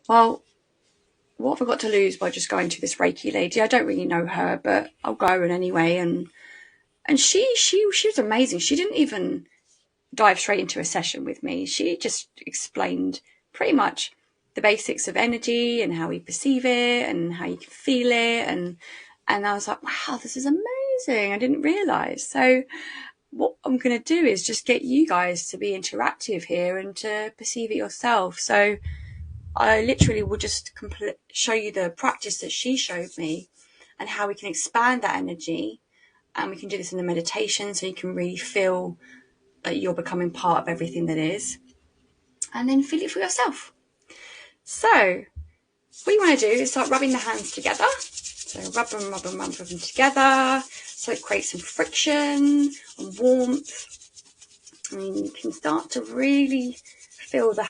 well, what have I got to lose by just going to this Reiki lady? I don't really know her, but I'll go in anyway. And she was amazing. She didn't even dive straight into a session with me. She just explained pretty much the basics of energy and how we perceive it and how you can feel it. And I was like, wow, this is amazing. I didn't realize. So what I'm going to do is just get you guys to be interactive here and to perceive it yourself. So I literally will just show you the practice that she showed me and how we can expand that energy. And we can do this in the meditation so you can really feel that you're becoming part of everything that is. And then feel it for yourself. So what you want to do is start rubbing the hands together. So rub them together. So it creates some friction and warmth. And you can start to really feel the